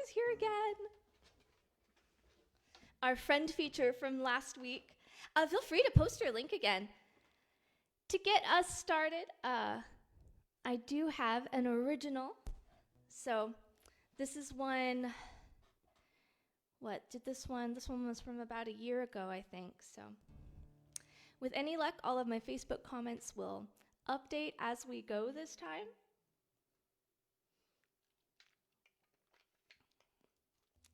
is here again. Our friend feature from last week. Feel free to post your link again. To get us started, I do have an original. So this is one, this one was from about a year ago, I think. So with any luck, all of my Facebook comments will update as we go this time.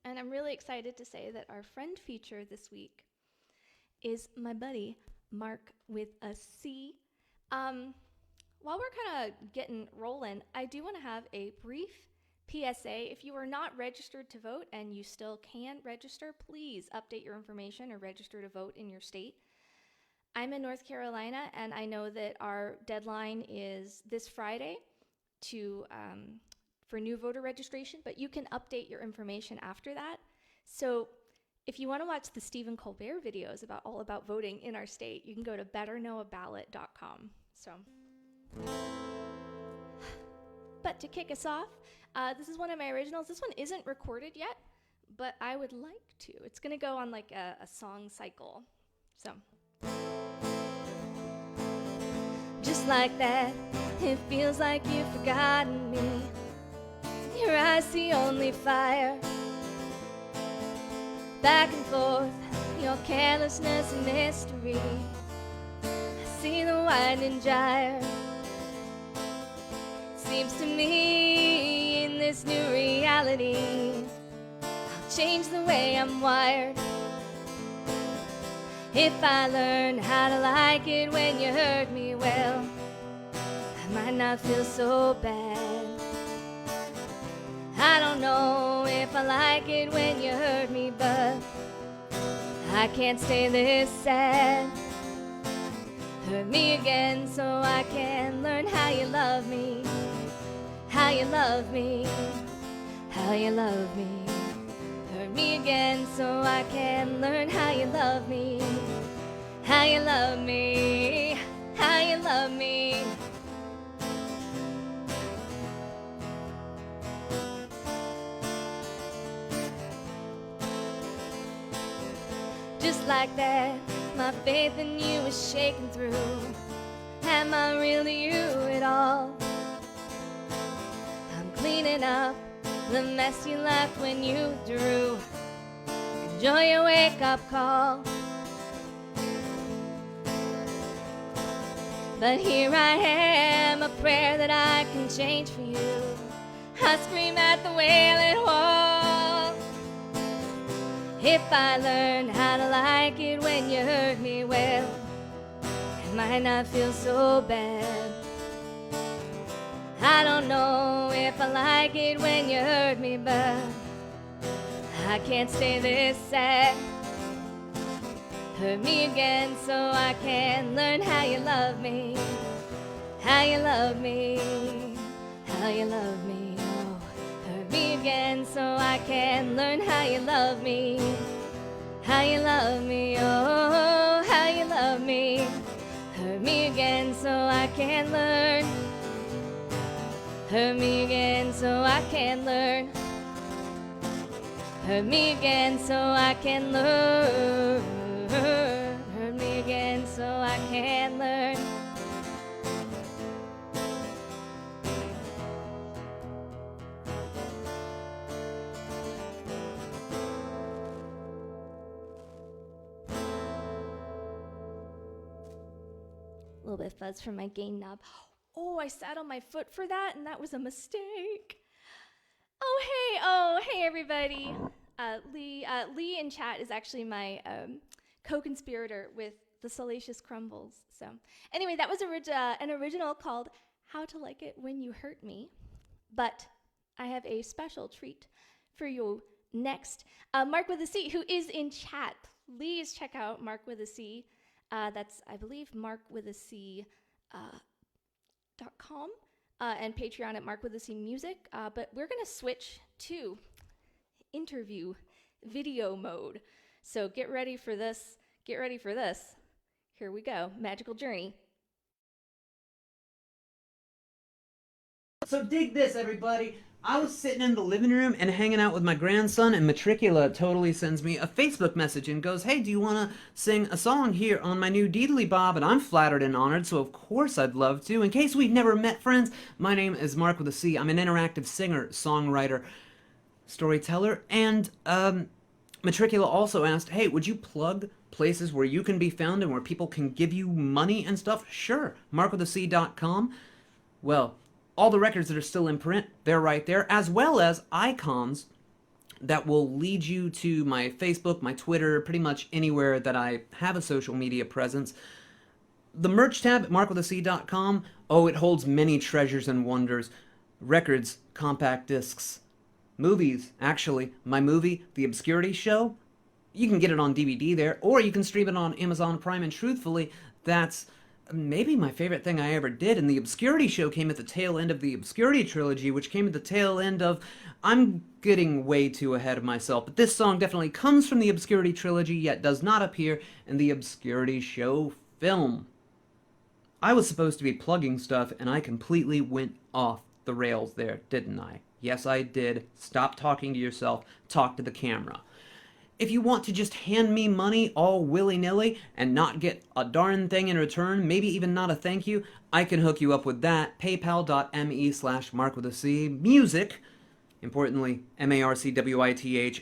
And I'm really excited to say that our friend feature this week is my buddy, Marc with a C. While we're kind of getting rolling, I do want to have a brief PSA. If you are not registered to vote and you still can register, please update your information or register to vote in your state. I'm in North Carolina, and I know that our deadline is this Friday for new voter registration, but you can update your information after that. So if you want to watch the Stephen Colbert videos all about voting in our state, you can go to betterknowaballot.com. So, but to kick us off, this is one of my originals. This one isn't recorded yet, but I would like to. It's going to go on like a song cycle. So, just like that, it feels like you've forgotten me. Your eyes see only fire. Back and forth, your carelessness and mystery. I see the winding gyre. Seems to me in this new reality, I'll change the way I'm wired. If I learn how to like it when you hurt me, well, I might not feel so bad. I don't know if I like it when you hurt me, but I can't stay this sad. Hurt me again so I can learn how you love me. How you love me. How you love me. Hurt me again so I can learn how you love me. How you love me. How you love me. Just like that, my faith in you is shaking through. Am I really you at all? I'm cleaning up the mess you left when you withdrew. Enjoy your wake-up call. But here I am, a prayer that I can change for you. I scream at the wailing wall. If I learn how to like it when you hurt me, well, it might not feel so bad. I don't know if I like it when you hurt me, but I can't stay this sad. Hurt me again so I can learn how you love me. How you love me. How you love me. Oh, hurt me again so I can learn how you love me. How you love me. Oh, how you love me. Hurt me again so I can learn. Hurt me again so I can learn. Hurt me again so I can learn. Hurt me again so I can learn. A little bit of fuzz from my gain knob. Oh, I sat on my foot for that, and that was a mistake. Oh, hey, everybody. Lee in chat is actually my co-conspirator with the Salacious Crumbles. So anyway, that was an original called How to Like It When You Hurt Me. But I have a special treat for you next. Marc with a C, who is in chat. Please check out Marc with a C. That's, I believe, marcwithac.com and Patreon at Marc with a C Music. But we're going to switch to interview video mode. So get ready for this. Get ready for this. Here we go. Magical Journey. So dig this, everybody. I was sitting in the living room and hanging out with my grandson, and Metricula totally sends me a Facebook message and goes, "Hey, do you want to sing a song here on my new Deedly Bob?" And I'm flattered and honored, so of course I'd love to. In case we've never met, friends, my name is Marc with a C. I'm an interactive singer, songwriter, storyteller, and Matricula also asked, "Hey, would you plug places where you can be found and where people can give you money and stuff?" Sure, markwithac.com. Well, all the records that are still in print, they're right there, as well as icons that will lead you to my Facebook, my Twitter, pretty much anywhere that I have a social media presence. The merch tab at markwithac.com, oh, it holds many treasures and wonders. Records, compact discs, movies, actually. My movie, The Obscurity Show, you can get it on DVD there, or you can stream it on Amazon Prime, and truthfully, that's maybe my favorite thing I ever did. And The Obscurity Show came at the tail end of the Obscurity trilogy, which came at the tail end of... I'm getting way too ahead of myself, but this song definitely comes from the Obscurity trilogy, yet does not appear in the Obscurity Show film. I was supposed to be plugging stuff, and I completely went off the rails there, didn't I? Yes, I did. Stop talking to yourself. Talk to the camera. If you want to just hand me money all willy-nilly and not get a darn thing in return, maybe even not a thank you, I can hook you up with that. PayPal.me/Marc with a C. Music, importantly, MarcWithic.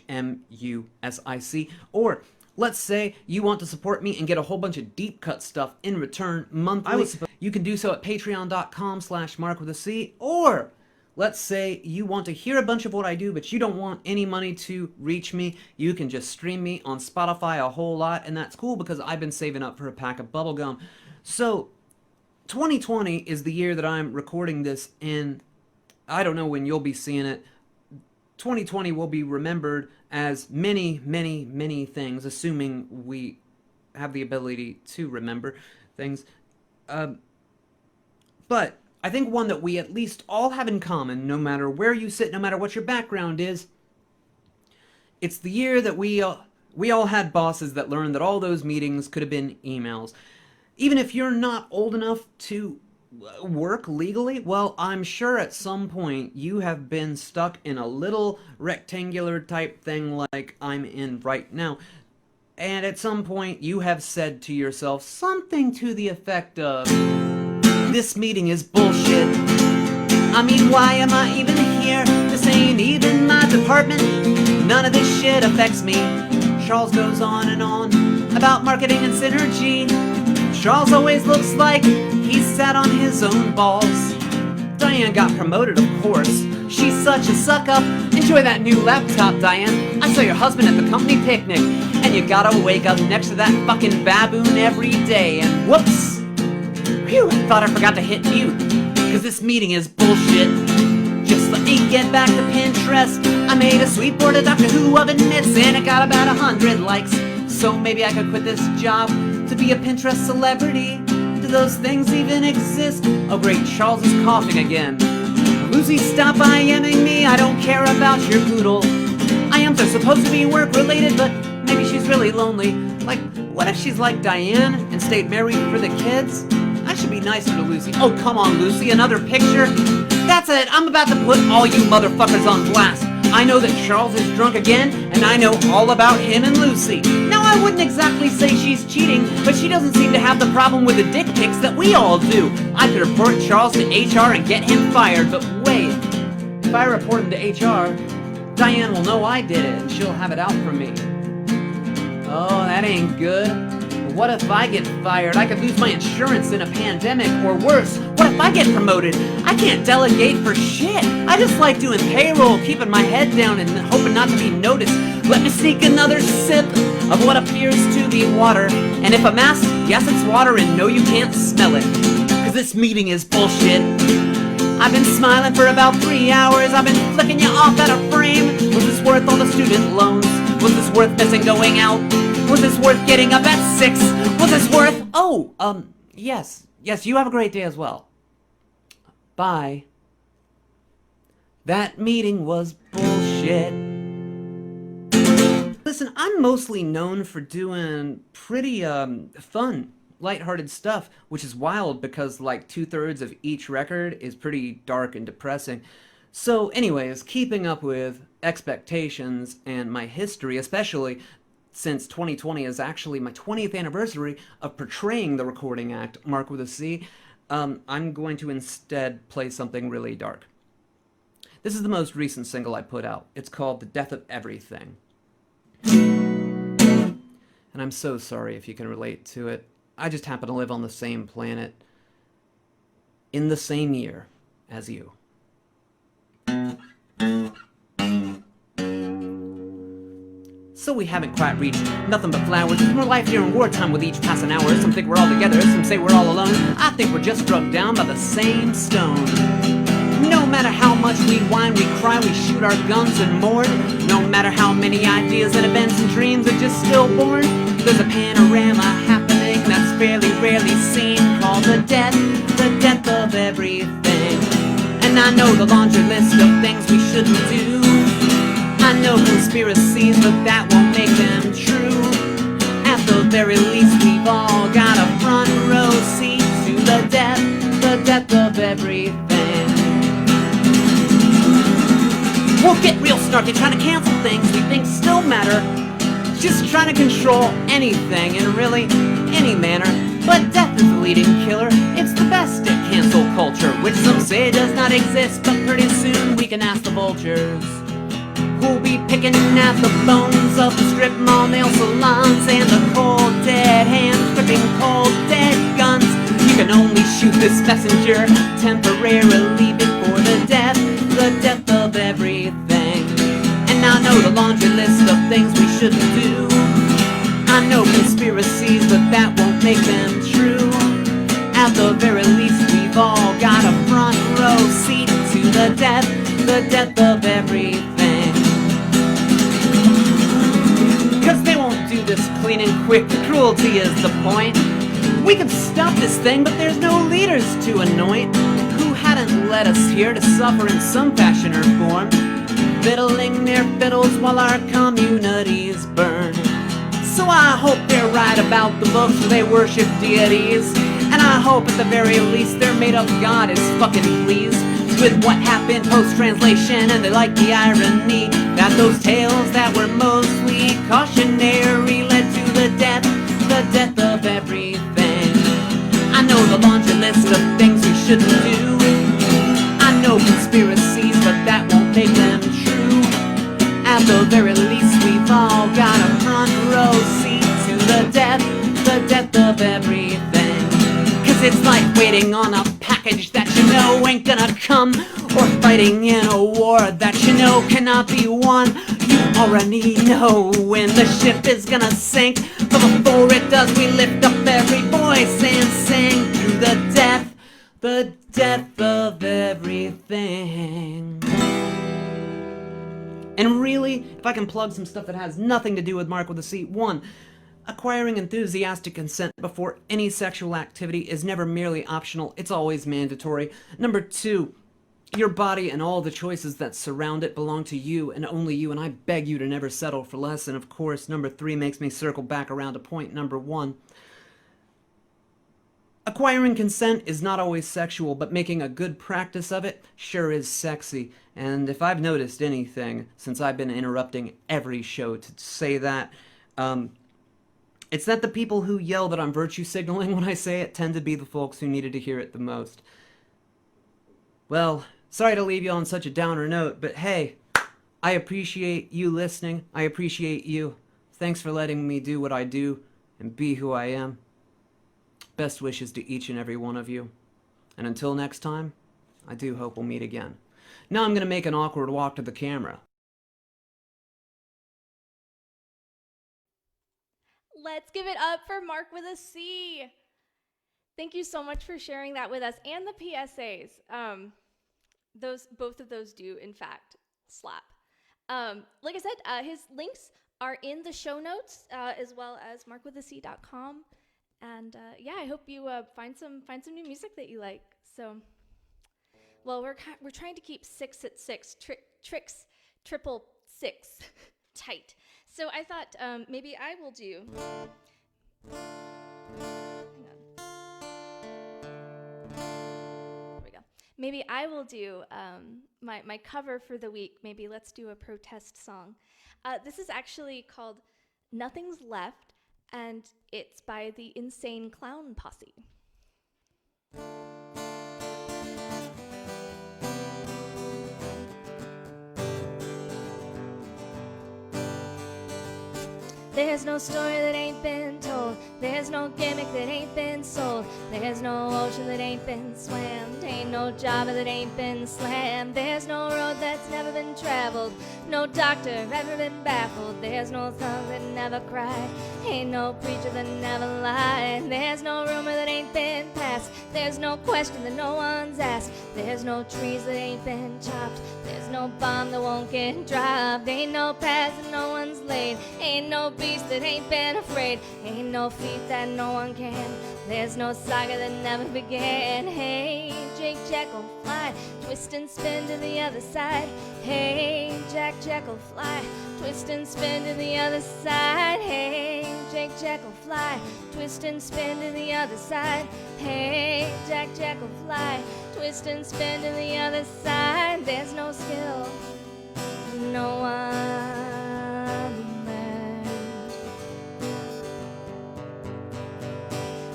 Or let's say you want to support me and get a whole bunch of deep cut stuff in return monthly. You can do so at patreon.com/Marc with a C. Or let's say you want to hear a bunch of what I do, but you don't want any money to reach me. You can just stream me on Spotify a whole lot, and that's cool because I've been saving up for a pack of bubblegum. So, 2020 is the year that I'm recording this in. I don't know when you'll be seeing it. 2020 will be remembered as many, many, many things, assuming we have the ability to remember things. But I think one that we at least all have in common, no matter where you sit, no matter what your background is, it's the year that we all had bosses that learned that all those meetings could have been emails. Even if you're not old enough to work legally, well, I'm sure at some point you have been stuck in a little rectangular type thing like I'm in right now. And at some point you have said to yourself something to the effect of, "This meeting is bullshit. I mean, why am I even here? This ain't even my department. None of this shit affects me." Charles goes on and on about marketing and synergy. Charles always looks like he's sat on his own balls. Diane got promoted, of course. She's such a suck-up. Enjoy that new laptop, Diane. I saw your husband at the company picnic. And you gotta wake up next to that fucking baboon every day. And whoops! Phew, I thought I forgot to hit mute, because this meeting is bullshit. Just let me get back to Pinterest. I made a sweet board of Doctor Who oven mitts, and it got about 100 likes. So maybe I could quit this job to be a Pinterest celebrity. Do those things even exist? Oh great, Charles is coughing again. Lucy, stop IMing me, I don't care about your poodle. IMs are supposed to be work-related, but maybe she's really lonely. Like, what if she's like Diane and stayed married for the kids? I should be nicer to Lucy. Oh, come on, Lucy, another picture? That's it, I'm about to put all you motherfuckers on blast. I know that Charles is drunk again, and I know all about him and Lucy. Now, I wouldn't exactly say she's cheating, but she doesn't seem to have the problem with the dick pics that we all do. I could report Charles to HR and get him fired, but wait. If I report him to HR, Diane will know I did it, and she'll have it out for me. Oh, that ain't good. What if I get fired? I could lose my insurance in a pandemic, or worse, what if I get promoted? I can't delegate for shit. I just like doing payroll, keeping my head down and hoping not to be noticed. Let me sneak another sip of what appears to be water. And if I'm asked, yes, it's water, and no, you can't smell it. Cause this meeting is bullshit. I've been smiling for about 3 hours. I've been flicking you off at a frame. Was this worth all the student loans? Was this worth missing going out? Was this worth getting up at 6? Was this worth... Oh, yes. Yes, you have a great day as well. Bye. That meeting was bullshit. Listen, I'm mostly known for doing pretty, fun, lighthearted stuff, which is wild because, like, 2/3 of each record is pretty dark and depressing. So, anyways, keeping up with expectations and my history, especially since 2020 is actually my 20th anniversary of portraying the recording act, Marc with a C, I'm going to instead play something really dark. This is the most recent single I put out. It's called The Death of Everything. And I'm so sorry if you can relate to it. I just happen to live on the same planet in the same year as you. So we haven't quite reached nothing but flowers. There's more life during wartime with each passing hour. Some think we're all together, some say we're all alone. I think we're just struck down by the same stone. No matter how much we whine, we cry, we shoot our guns and mourn. No matter how many ideas and events and dreams are just stillborn, there's a panorama happening that's fairly rarely seen, called the death of everything. And I know the laundry list of things we shouldn't do. I know conspiracies, but that won't make them true. At the very least, we've all got a front row seat to the death of everything. We'll get real snarky trying to cancel things we think still matter. Just trying to control anything in really any manner. But death is the leading killer. It's the best at cancel culture, which some say does not exist. But pretty soon we can ask the vultures who'll be picking at the bones of the strip mall nail salons and the cold dead hands gripping cold dead guns. You can only shoot this messenger temporarily before the death of everything. And I know the laundry list of things we shouldn't do. I know conspiracies, but that won't make them true. At the very least, we've all got a front row seat to the death of everything. Cause they won't do this clean and quick, the cruelty is the point. We could stop this thing, but there's no leaders to anoint who hadn't led us here to suffer in some fashion or form, fiddling their fiddles while our communities burn. So I hope they're right about the books where they worship deities, and I hope at the very least their made-up God is fucking pleased with what happened post-translation, and they like the irony that those tales that were mostly cautionary led to the death of everything. I know the laundry list of things we shouldn't do. I know conspiracies, but that won't make them true. At the very least, we've all got a front row seat to the death of everything. Cause it's like waiting on a package that you know ain't gonna come, or fighting in a war that you know cannot be won. You already know when the ship is gonna sink, but before it does we lift up every voice and sing through the death of everything. And really, if I can plug some stuff that has nothing to do with Marc with a C, 1, acquiring enthusiastic consent before any sexual activity is never merely optional, it's always mandatory. Number 2, your body and all the choices that surround it belong to you and only you, and I beg you to never settle for less. And of course, number 3 makes me circle back around to point number 1. Acquiring consent is not always sexual, but making a good practice of it sure is sexy. And if I've noticed anything since I've been interrupting every show to say that, it's that the people who yell that I'm virtue signaling when I say it tend to be the folks who needed to hear it the most. Well, sorry to leave you on such a downer note, but hey, I appreciate you listening. I appreciate you. Thanks for letting me do what I do and be who I am. Best wishes to each and every one of you. And until next time, I do hope we'll meet again. Now I'm going to make an awkward walk to the camera. Let's give it up for Marc with a C. Thank you so much for sharing that with us, and the PSAs. Both of those do, in fact, slap. Like I said, his links are in the show notes, as well as marcwithac.com. And yeah, I hope you find some new music that you like. So, well, we're trying to keep 6 at 6 tricks, triple 6 tight. So I thought maybe I will do. Hang on. There we go. maybe I will do my cover for the week. Maybe let's do a protest song. This is actually called Nothing's Left, and it's by the Insane Clown Posse. There's no story that ain't been told. There's no gimmick that ain't been sold. There's no ocean that ain't been swam. Ain't no job that ain't been slammed. There's no road that's never been traveled. No doctor ever been baffled. There's no tongue that never cried. Ain't no preacher that never lied. There's no rumor that ain't been passed. There's no question that no one's asked. There's no trees that ain't been chopped. There's no bomb that won't get dropped. Ain't no paths that no one's laid. Ain't no beast that ain't been afraid. Ain't no feat that no one can. There's no saga that never began. Hey, Jake Jekyll, fly, twist and spin to the other side. Hey, Jack Jekyll, fly, twist and spin to the other side. Hey, Jake Jekyll, fly, twist and spin to the other side. Hey, Jack Jekyll, fly, twist and spin to the other side. There's no skill, no one.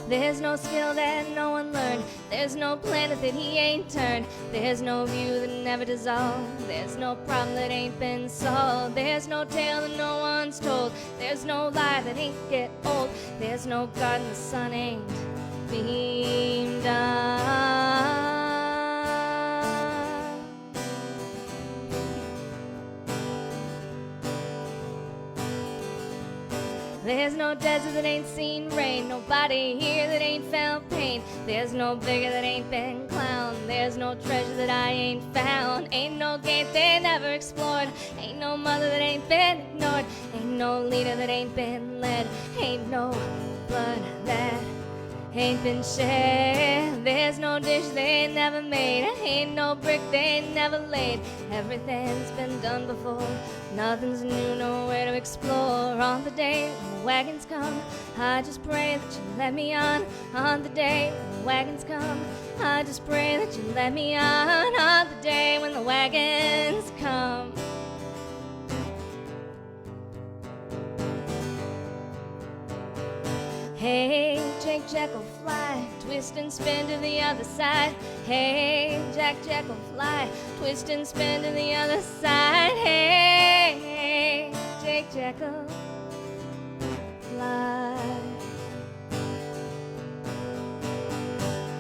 There's no skill that no one learned. There's no planet that he ain't turned. There's no view that never dissolved. There's no problem that ain't been solved. There's no tale that no one's told. There's no lie that ain't get old. There's no garden the sun ain't beamed on. There's no desert that ain't seen rain. Nobody here that ain't felt pain. There's no beggar that ain't been clowned. There's no treasure that I ain't found. Ain't no gate they never explored. Ain't no mother that ain't been ignored. Ain't no leader that ain't been led. Ain't no blood that ain't been shed. There's no dish they ain't never made. Ain't no brick they ain't never laid. Everything's been done before. Nothing's new, nowhere to explore. On the day when the wagons come, I just pray that you let me on. On the day when the wagons come, I just pray that you let me on. On the day when the wagons come. Hey, Jake Jekyll, fly, twist and spin to the other side. Hey, Jack Jekyll, fly, twist and spin to the other side. Hey, Jake Jekyll, fly.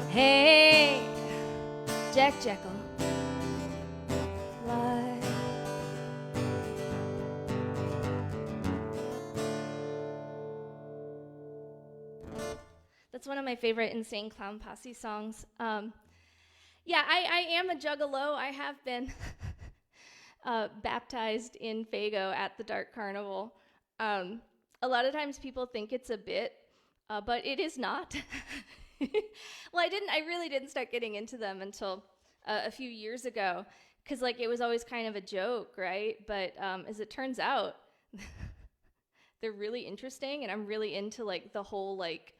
Hey, Jack Jekyll, fly. That's one of my favorite Insane Clown Posse songs. Yeah, I am a juggalo. I have been baptized in Fago at the Dark Carnival. A lot of times people think it's a bit, but it is not. Well, I really didn't start getting into them until a few years ago, because like it was always kind of a joke, right? But as it turns out, they're really interesting, and I'm really into like the whole like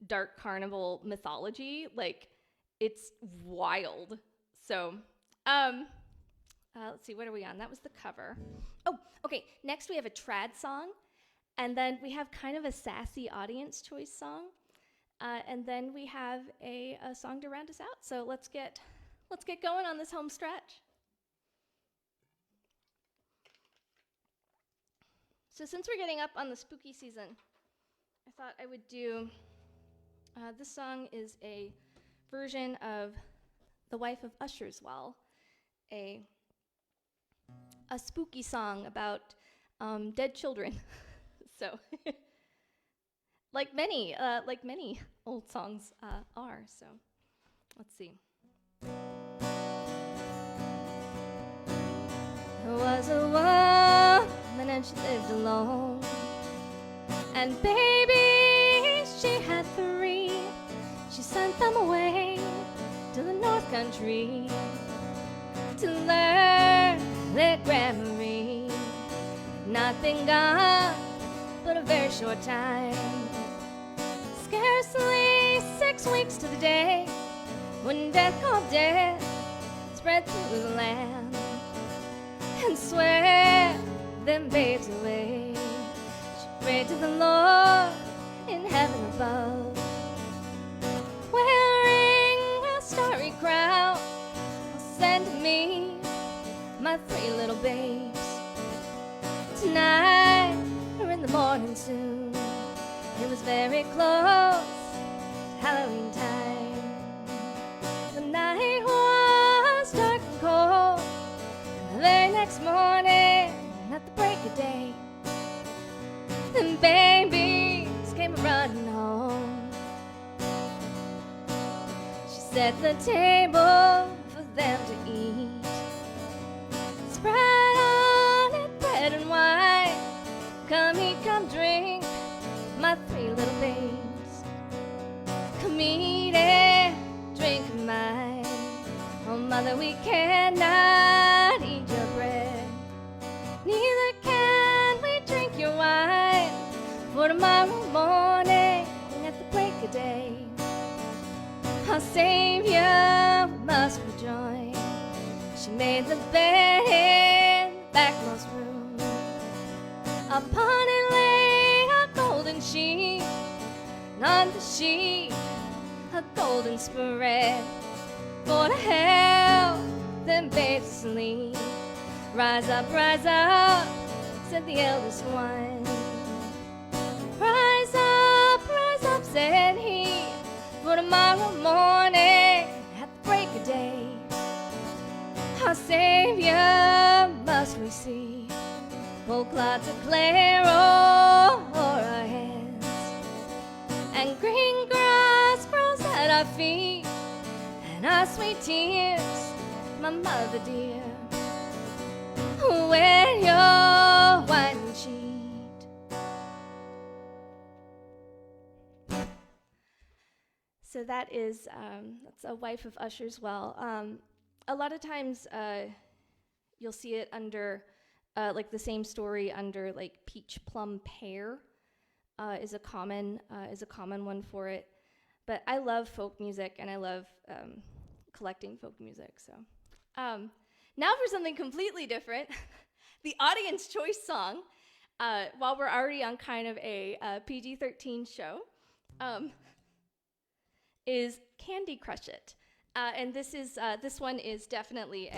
Dark Carnival mythology. Like, it's wild. So, let's see, what are we on? That was the cover. Oh, okay, next we have a trad song, and then we have kind of a sassy audience choice song, and then we have a song to round us out. So let's get going on this home stretch. So since we're getting up on the spooky season, I thought I would do this song is a version of The Wife of Usher's Well, a spooky song about dead children. So, like many old songs are. So, let's see. There was a woman and she lived alone, and baby, she had 3. She sent them away to the North Country to learn their grammar. Not been gone but a very short time, scarcely 6 weeks to the day when death called death spread through the land, and swear them babes away. She prayed to the Lord in heaven above, wearing a starry crown. Send me my 3 little babes tonight or in the morning soon. It was very close to Halloween time. The night was dark and cold, and the very next morning at the break of day, the babies came running home. She set the table for them to eat, spread on it bread and wine. Come eat, come drink, my 3 little babes. Come eat and drink of mine. Oh, mother, we cannot eat your bread, neither can we drink your wine. For tomorrow morning at the break of day, our Savior must rejoin. She made the bed in the backmost room. Upon it lay a golden sheet, and on the sheet a golden spread. For to help them babes sleep. Rise up, said the eldest one. Rise up, said he. For tomorrow morning at the break of day, our Savior must we see. Whole clods of clay o'er our heads, and green grass grows at our feet, and our sweet tears, my mother dear, wear your winding sheet. So that's a wife of Usher's well. A lot of times you'll see it under like the same story under like peach, plum, pear is a common one for it. But I love folk music, and I love collecting folk music. So now for something completely different, the audience choice song. While we're already on kind of a PG-13 show, is Candy Crush It. And this one is definitely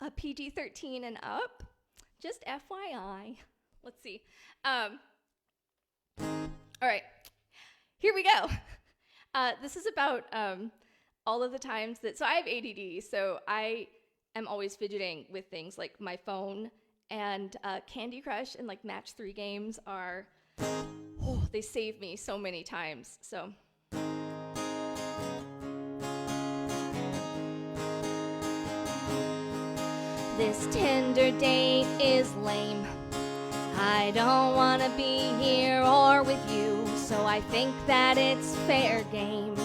a PG-13 and up, just FYI. Let's see. All right, here we go. This is about all of the times so I have ADD, so I am always fidgeting with things like my phone, and Candy Crush and like Match 3 games are, they save me so many times, so. This Tinder date is lame. I don't want to be here or with you, so I think that it's fair game.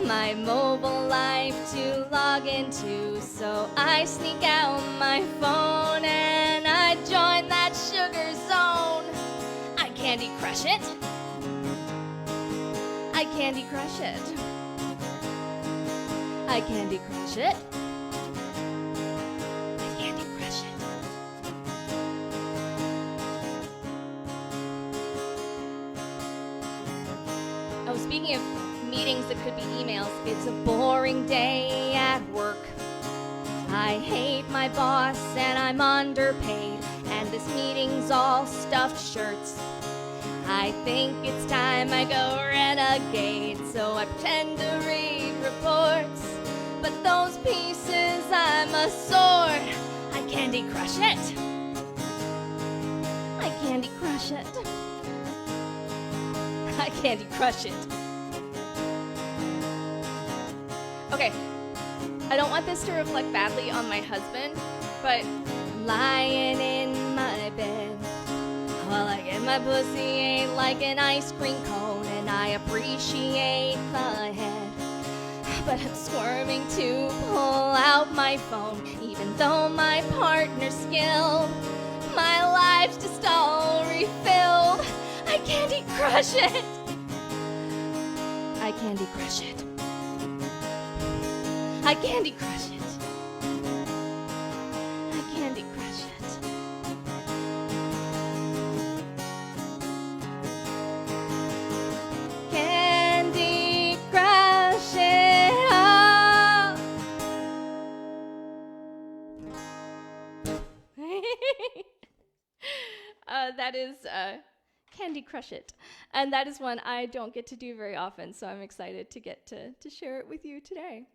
My mobile life to log into, so I sneak out my phone and I join that sugar zone. I Candy Crush it. I Candy Crush it. I Candy Crush it. Speaking of meetings that could be emails, it's a boring day at work. I hate my boss and I'm underpaid, and this meeting's all stuffed shirts. I think it's time I go renegade, so I pretend to read reports. But those pieces I'm a sword. I Candy Crush it. I Candy Crush it. I Candy Crush it. Okay, I don't want this to reflect badly on my husband, but lying in my bed while I get my pussy ate like an ice cream cone, and I appreciate the head, but I'm squirming to pull out my phone, even though my partner's skilled. My life's just all refilled. I Candy Crush it. I Candy Crush it. I Candy Crush it. I Candy Crush it. Candy Crush it. That is Candy Crush It. And that is one I don't get to do very often, so I'm excited to get to share it with you today.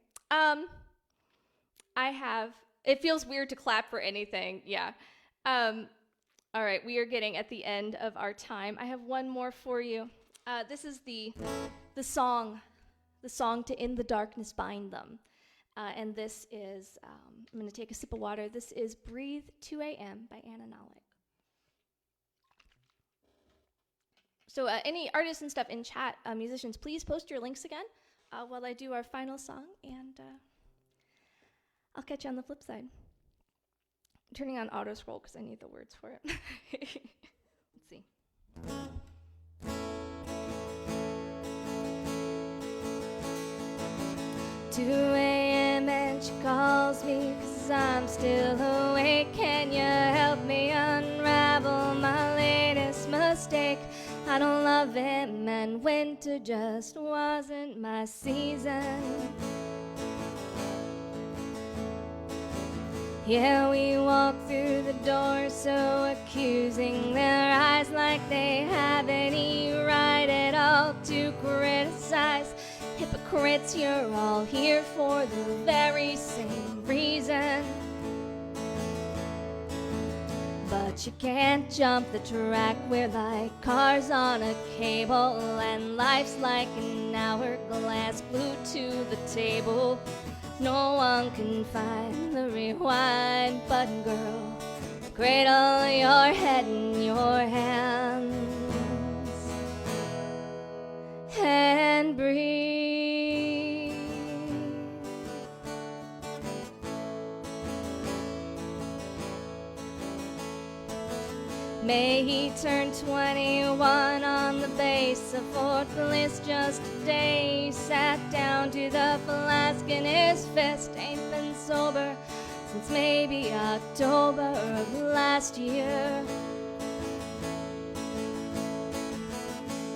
It feels weird to clap for anything, yeah. All right, we are getting at the end of our time. I have one more for you. This is the song to In the Darkness Bind Them. And this is, I'm gonna take a sip of water. This is Breathe 2 a.m. by Nalick. So any artists and stuff in chat, musicians, please post your links again while I do our final song, and I'll catch you on the flip side. I'm turning on auto scroll because I need the words for it. Let's see. 2 a.m. and she calls me 'cause I'm still awake. Can you help me unravel my latest mistake? I don't love him and winter just wasn't my season. Yeah, we walk through the door so accusing, their eyes like they have any right at all to criticize. Hypocrites, you're all here for the very same reason. But you can't jump the track, we're like cars on a cable, and life's like an hourglass glued to the table. No one can find the rewind button, girl. Cradle your head in your hands and breathe. May he turn 21 on the base of Fort Bliss just today. He sat down to the flask in his fist. Ain't been sober since maybe October of last year.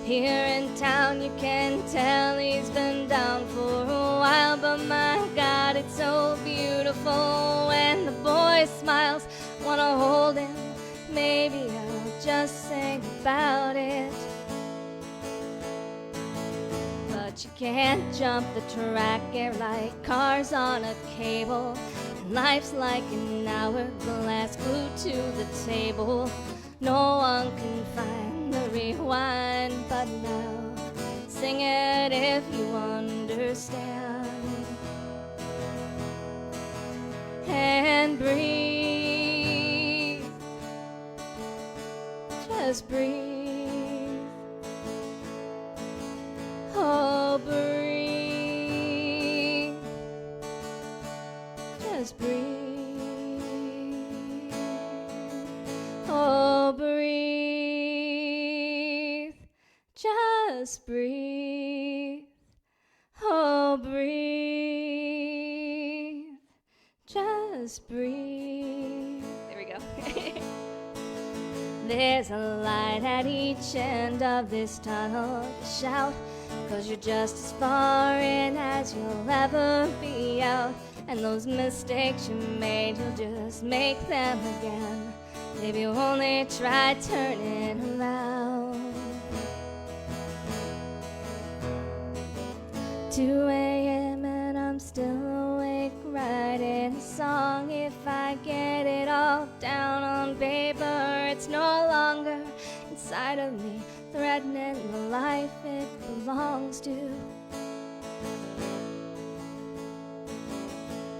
Here in town you can tell he's been down for a while, but my God, it's so beautiful when the boy smiles. Wanna hold him, maybe I'll just sing about it. But you can't jump the track, you're like cars on a cable, and life's like an hourglass glued to the table. No one can find the rewind button now. Sing it if you understand. And breathe. Just breathe. Oh, breathe. Just breathe. Oh, breathe. Just breathe. Oh, breathe. Just breathe. There we go. There's a light at each end of this tunnel. Shout, 'cause you're just as far in as you'll ever be out. And those mistakes you made, you'll just make them again if you only try turning around. 2 a.m. and I'm still awake, writing a song. If I get it all down on paper, it's no longer inside of me, threatening the life it belongs to.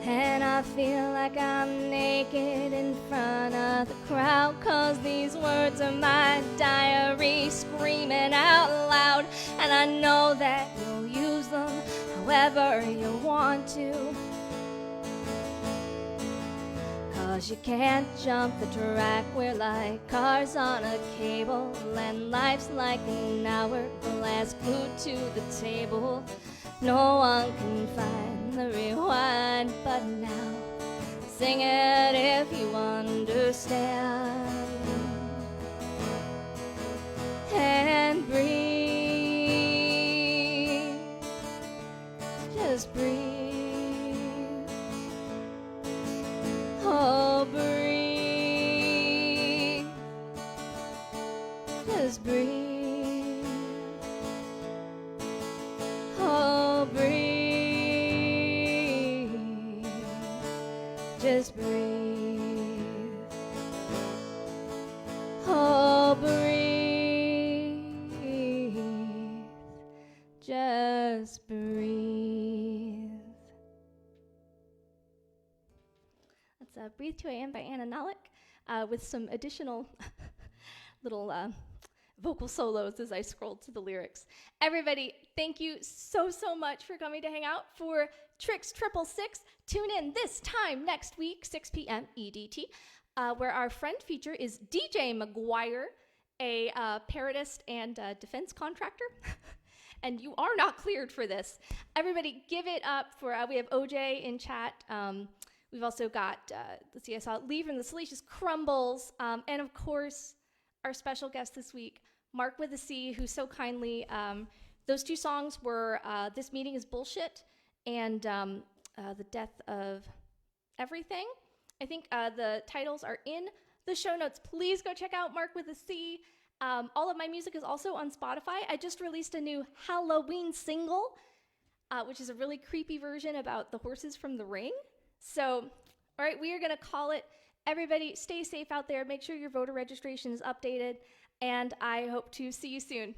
And I feel like I'm naked in front of the crowd, 'cause these words are my diary screaming out loud. And I know that you'll use them however you want to, 'cause you can't jump the track, we're like cars on a cable, and life's like an hourglass glued to the table. No one can find the rewind button now. Sing it if you understand. And breathe, just breathe. Oh, breathe, just breathe. Oh, breathe, just breathe. Oh, breathe, just breathe. That's Breathe 2 AM by Nalick, with some additional little vocal solos as I scrolled to the lyrics. Everybody, thank you so much for coming to hang out for Tricks 666. Tune in this time next week, 6 p.m. EDT, where our friend feature is DJ McGuire, a parodist and defense contractor. And you are not cleared for this. Everybody, give it up for, we have OJ in chat. We've also got, let's see, I saw Lee from the Salacious Crumbles. And of course, our special guest this week, Marc with a C, who so kindly, those two songs were This Meeting is Bullshit and The Death of Everything. I think the titles are in the show notes. Please go check out Marc with a C. All of my music is also on Spotify. I just released a new Halloween single, which is a really creepy version about the horses from The Ring. So, all right, we are going to call it. Everybody, stay safe out there. Make sure your voter registration is updated, and I hope to see you soon.